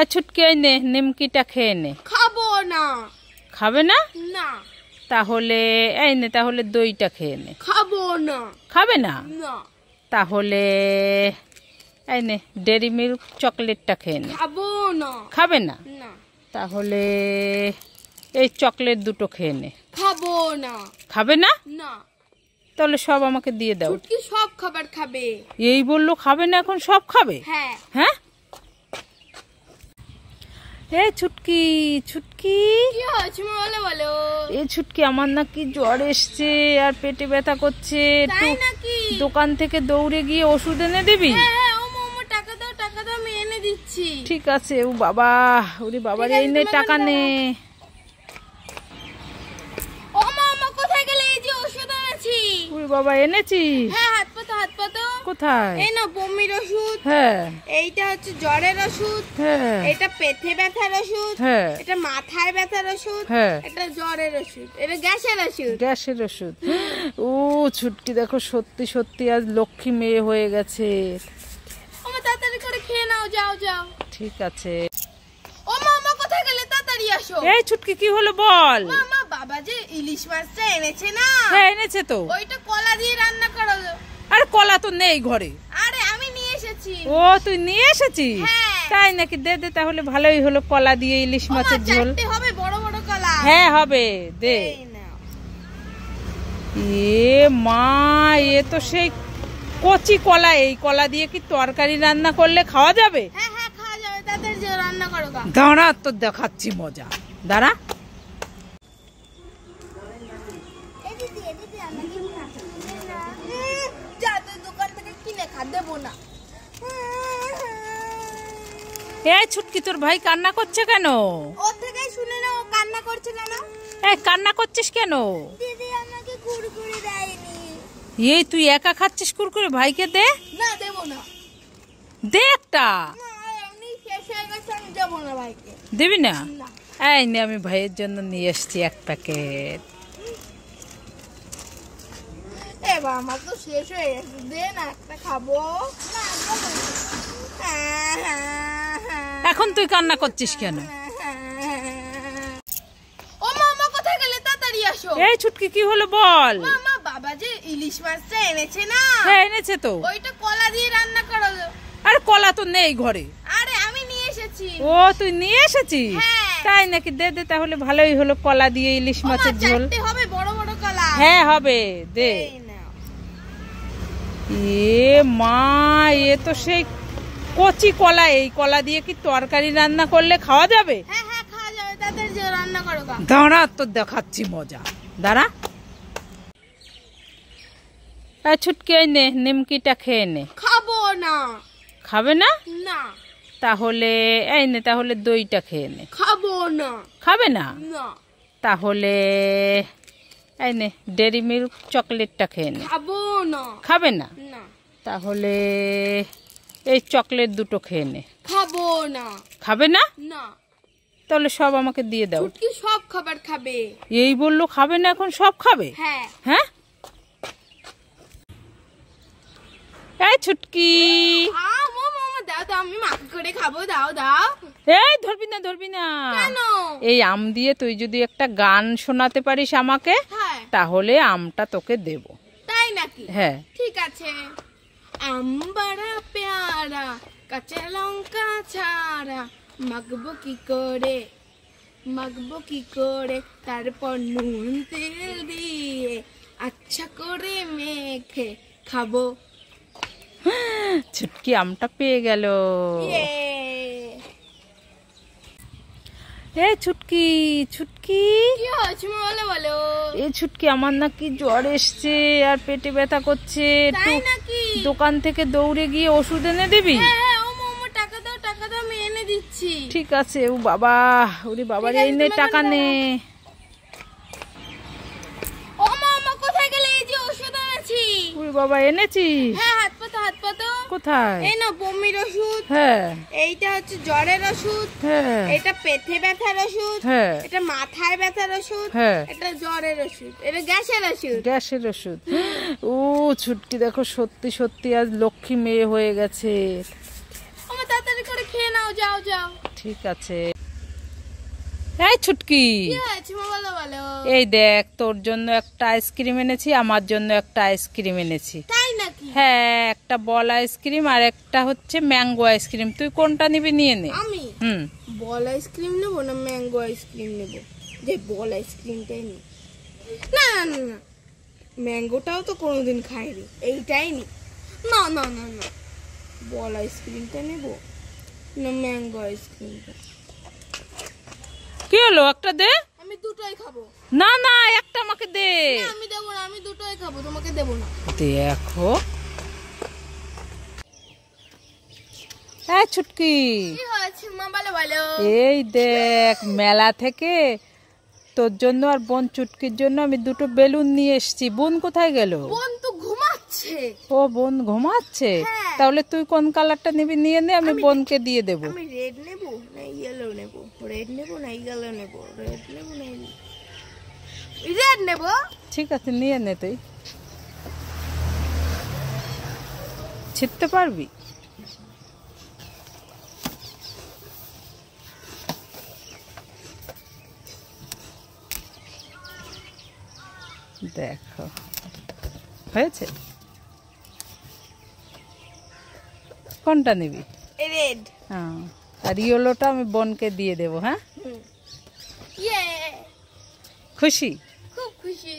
ছুটকি এই নে, নিমকিটা খেয়ে নে। খাবো না। খাবে না? না। তাহলে এই নে, তাহলে দইটা খেয়ে নে। খাবো না। খাবে না? না। তাহলে এই নে, ডেরি মিল্ক চকলেটটা খেয়ে নে। খাবো না। খাবে না? না। তাহলে এই চকলেট দুটো খেয়ে নে। খাবো না। খাবে না? না। তাহলে সব আমাকে দিয়ে দাও। ছুটকি সব খাবার খাবে। এই বললো খাবে না, এখন সব খাবে? হ্যাঁ। হ্যাঁ, এই ছুটকি ছুটকি কি হয়েছে বলো বলো। এই ছুটকি, আমার নাকি জ্বর এসছে আর পেটে ব্যথা করছে, একটু তাই নাকি? দোকান থেকে দৌড়ে গিয়ে ওষুধ এনে দিবি? হ্যাঁ, ও মোমো টাকা দাও আমি এনে দিচ্ছি। ঠিক আছে। ও বাবা, ওরে বাবা রে, এই নে টাকা নে। ও মামা কোথায় গেলে? এই যে ওষুধ এনেছি। ওরে বাবা, এনেছি? হ্যাঁ, হাত পাতো। কোথায়? এই না বমির ওষুধ। হ্যাঁ। এইটা হচ্ছে জ্বরের ওষুধ। হ্যাঁ। এটা পেটে ব্যথার ওষুধ। হ্যাঁ। এটা মাথায় ব্যথার ওষুধ। হ্যাঁ। এটা জ্বরের ওষুধ। এটা গ্যাসের ওষুধ। গ্যাসের ওষুধ। ও ছুটকি, দেখো সত্যি সত্যি আজ লক্ষ্মী মেয়ে হয়ে গেছে। ওমা তাড়াতাড়ি করে খেয়ে নাও, যাও। ঠিক আছে। ও মামা কোথায় গেলে? তাড়াতাড়ি আসো। এই ছুটকি, কি হলো বল? মামা বাবা যে ইলিশ মাছটা এনেছে না? হ্যাঁ, এনেছে তো। ওইটা কলা দিয়ে রান্না করো। আরে কলা তো নেই ঘরে। আরে আমি নিয়ে এসেছি। ও, তুই নিয়ে এসেছিস? হ্যাঁ। তাই নাকি? দে দে, তাহলে ভালোই হলো, কলা দিয়ে ইলিশ মাছের ঝোল। চারটে হবে, বড় বড় কলা। হ্যাঁ হবে, দে। এই নাও। এ মা, এ তো সেই কচি কলা। এই কলা দিয়ে কি তরকারি রান্না করলে খাওয়া যাবে? হ্যাঁ খাওয়া যাবে। তাড়াতাড়ি যে রান্না করো গা। দাঁড়া, তো দেখাচ্ছি মজা, দাঁড়া। যা, তুই দোকান থেকে কিনে খা, দেবো না। এই ছুটকি, তোর ভাই কান্না করছে কেন? ওর থেকেই শুনে না ও কান্না করছে কেন। এই কান্না করছিস কেন? দিদি আমাকে কুরকুরে দেয়নি। এই তুই একা খাচ্ছিস কুরকুরে? ভাইকে দে। না, দেবো না। দে একটা। না, এমনি শেষ হয়ে গেছে, আমি দেবো না ভাইকে। দিবি না? না। এই নে, আমি ভাইয়ের জন্য নিয়ে এসছি এক প্যাকেট। এবার আমার তো শেষ হয়ে গেছে, দে না, একটা খাবো। এখন তুই কান্না করছিস কেন? ও মামা কোথায় গেলে? তাড়াতাড়ি আসো। এই ছুটকি, কি হলো বল? মামা বাবা যে ইলিশ মাছটা এনেছে না? হ্যাঁ, এনেছে তো। ওইটা কলা দিয়ে রান্না করো। আরে কলা তো নেই ঘরে। আরে আমি নিয়ে এসেছি। ও, তুই নিয়ে এসেছিস? হ্যাঁ। তাই নাকি? দে দে, তাহলে ভালোই হলো, কলা দিয়ে ইলিশ মাছের ঝোল। চারটে হবে, বড় বড় কলা। হ্যাঁ হবে, দে। এই নাও। এ মা, এ তো সেই কচি কলা। এই কলা দিয়ে কি তরকারি রান্না করলে খাওয়া যাবে? হ্যাঁ খাওয়া যাবে। তাড়াতাড়ি যে রান্না করো গা। দাঁড়া, তো দেখাচ্ছি মজা, দাঁড়া। ছুটকি এই নে, নিমকিটা খেয়ে নে। খাবো না। খাবে না? না। তাহলে এই নে, তাহলে দইটা খেয়ে নে। খাবো না। খাবে না? না। তাহলে এই নে, ডেরি মিল্ক চকলেটটা খেয়ে নে। খাবো না। খাবে না? না। তাহলে এই চকলেট দুটো খেয়ে নে। খাবো না। খাবে না? না। তাহলে সব আমাকে দিয়ে দাও। ছুটকি সব খাবার খাবে। এই বললো খাবে না, এখন সব খাবে? হ্যাঁ। হ্যাঁ, এই ছুটকি। মামা দাও, আমি মাকে করে খাবো, দাও। এই ধরবি না, ধরবি না। কেন? এই আম দিয়ে তুই যদি একটা গান শোনাতে পারিস আমাকে, হ্যাঁ। তাহলে আমটা তোকে দেব। তাই নাকি? হ্যাঁ। ঠিক আছে। আম বড়া পেয়ারা, কাঁচা লঙ্কা ছাড়া, মাখবো কি করে, তারপর নুন তেল দিয়ে আচ্ছা করে মেখে খাবো। ছুটকি আমটা পেয়ে গেল। এই ছুটকি ছুটকি, কি হয়েছে বলো। এই ছুটকি, আমার নাকি জ্বর এসছে আর পেটে ব্যথা করছে, একটু তাই নাকি? দোকান থেকে দৌড়ে গিয়ে ওষুধ এনে দিবি? হ্যাঁ, ও মোমো টাকা দাও আমি এনে দিচ্ছি। ঠিক আছে। ও বাবা, ওরে বাবা রে, এই নে টাকা নে। ও মামা কোথায় গেলে? এই যে ওষুধ এনেছি। ওরে বাবা, এনেছিস? হ্যাঁ, হাত পাতো। কোথায়? এই না বমির ওষুধ। হ্যাঁ। এইটা হচ্ছে জ্বরের ওষুধ। হ্যাঁ। এটা পেটে ব্যথার ওষুধ। হ্যাঁ। এটা মাথায় ব্যথার ওষুধ। হ্যাঁ। এটা জ্বরের ওষুধ। এটা গ্যাসের ওষুধ। গ্যাসের ওষুধ। ও ছুটকি, দেখো সত্যি সত্যি আজ লক্ষ্মী মেয়ে হয়ে গেছে। তাড়াতাড়ি করে খেয়ে নাও, যাও। ঠিক আছে। এই ছুটকি, কি হয়েছে মা, বলো বলো। এই দেখ তোর জন্য একটা আইসক্রিম এনেছি, আমার জন্য একটা আইসক্রিম এনেছি। তাই নাকি? হ্যাঁ, একটা বল আইসক্রিম আর একটা হচ্ছে ম্যাঙ্গো আইসক্রিম। তুই কোনটা নিবি নিয়ে নে। আমি বল আইসক্রিম নেবো না ম্যাঙ্গো আইসক্রিম নেবো? যে বল আইসক্রিমটাই নি। না না না না, ম্যাঙ্গোটাও তো কোনোদিন খাইনি, এইটাই নি। না না না না, বল আইসক্রিমটা নেবো না ম্যাঙ্গো আইসক্রিমটা? কি হলো, একটা দে। আমি দুটোই খাবো। না না, একটা আমাকে দে। না, আমি দেবো না, আমি দুটোই খাবো, তোমাকে দেবো না। দেখো, এই ছুটকি, কি হয়েছে মা, বলো বলো। এই দেখ মেলা থেকে তোর জন্য আর বোন চুটকির জন্য আমি দুটো বেলুন নিয়ে এসেছি। বোন কোথায় গেল? বোন তো ঘুমাচ্ছে। ও বোন ঘুমাচ্ছে? হ্যাঁ। তাহলে তুই কোন কালারটা নিবি নিয়ে নে, আমি বোনকে দিয়ে দেবো। আমি রেড নেবো না ইয়েলো নেবো? রেড নেবো না ইয়েলো নেবো? রেড নেবো না রেড নেবো। ঠিক আছে, নিয়ে নে। তুই ছিটতে পারবি? দেখো, হয়েছে। কোনটা নিবি? রেড। হ্যাঁ, আর ইয়েলোটা আমি বোনকে দিয়ে দেবো। হ্যাঁ, ইয়ে, খুশি? খুব খুশি।